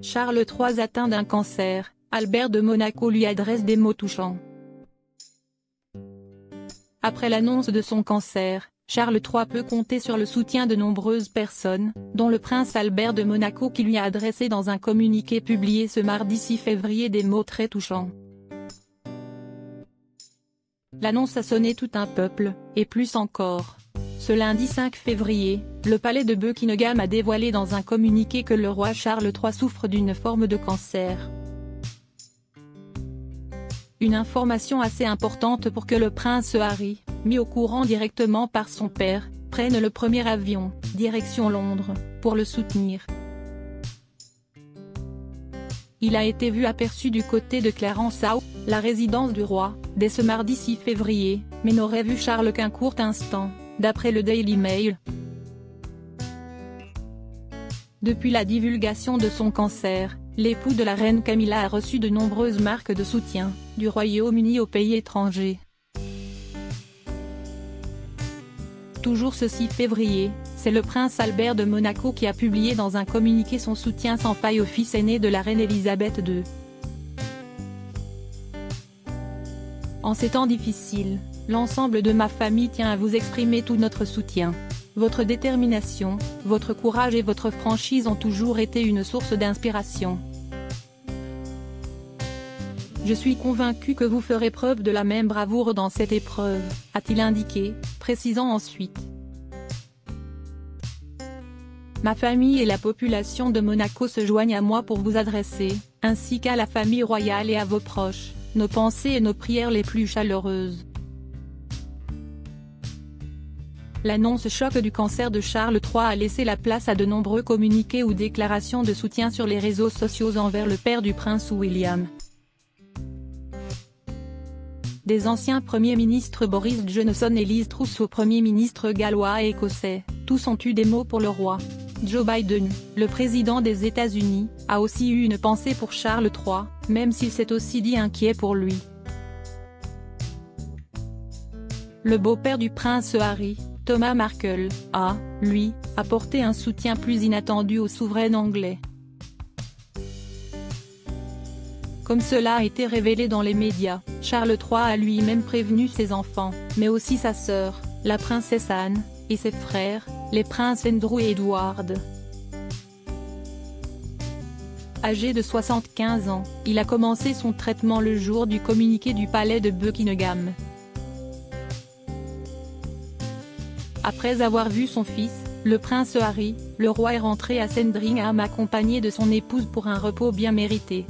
Charles III atteint d'un cancer, Albert de Monaco lui adresse des mots touchants. Après l'annonce de son cancer, Charles III peut compter sur le soutien de nombreuses personnes, dont le prince Albert de Monaco qui lui a adressé dans un communiqué publié ce mardi 6 février des mots très touchants. L'annonce a sonné tout un peuple, et plus encore. Ce lundi 5 février, le palais de Buckingham a dévoilé dans un communiqué que le roi Charles III souffre d'une forme de cancer. Une information assez importante pour que le prince Harry, mis au courant directement par son père, prenne le premier avion, direction Londres, pour le soutenir. Il a été vu aperçu du côté de Clarence House, la résidence du roi, dès ce mardi 6 février, mais n'aurait vu Charles qu'un court instant, d'après le Daily Mail. Depuis la divulgation de son cancer, l'époux de la reine Camilla a reçu de nombreuses marques de soutien, du Royaume-Uni aux pays étrangers. Toujours ce 6 février, c'est le prince Albert de Monaco qui a publié dans un communiqué son soutien sans faille au fils aîné de la reine Elisabeth II. En ces temps difficiles, l'ensemble de ma famille tient à vous exprimer tout notre soutien. Votre détermination, votre courage et votre franchise ont toujours été une source d'inspiration. Je suis convaincu que vous ferez preuve de la même bravoure dans cette épreuve, a-t-il indiqué, précisant ensuite. Ma famille et la population de Monaco se joignent à moi pour vous adresser, ainsi qu'à la famille royale et à vos proches, nos pensées et nos prières les plus chaleureuses. L'annonce choc du cancer de Charles III a laissé la place à de nombreux communiqués ou déclarations de soutien sur les réseaux sociaux envers le père du prince William. Des anciens premiers ministres Boris Johnson et Liz Truss au premier ministre gallois et écossais, tous ont eu des mots pour le roi. Joe Biden, le président des États-Unis, a aussi eu une pensée pour Charles III, même s'il s'est aussi dit inquiet pour lui. Le beau-père du prince Harry, Thomas Markle, a, lui, apporté un soutien plus inattendu au souverain anglais. Comme cela a été révélé dans les médias, Charles III a lui-même prévenu ses enfants, mais aussi sa sœur, la princesse Anne, et ses frères, les princes Andrew et Edward. Âgé de 75 ans, il a commencé son traitement le jour du communiqué du palais de Buckingham. Après avoir vu son fils, le prince Harry, le roi est rentré à Sandringham accompagné de son épouse pour un repos bien mérité.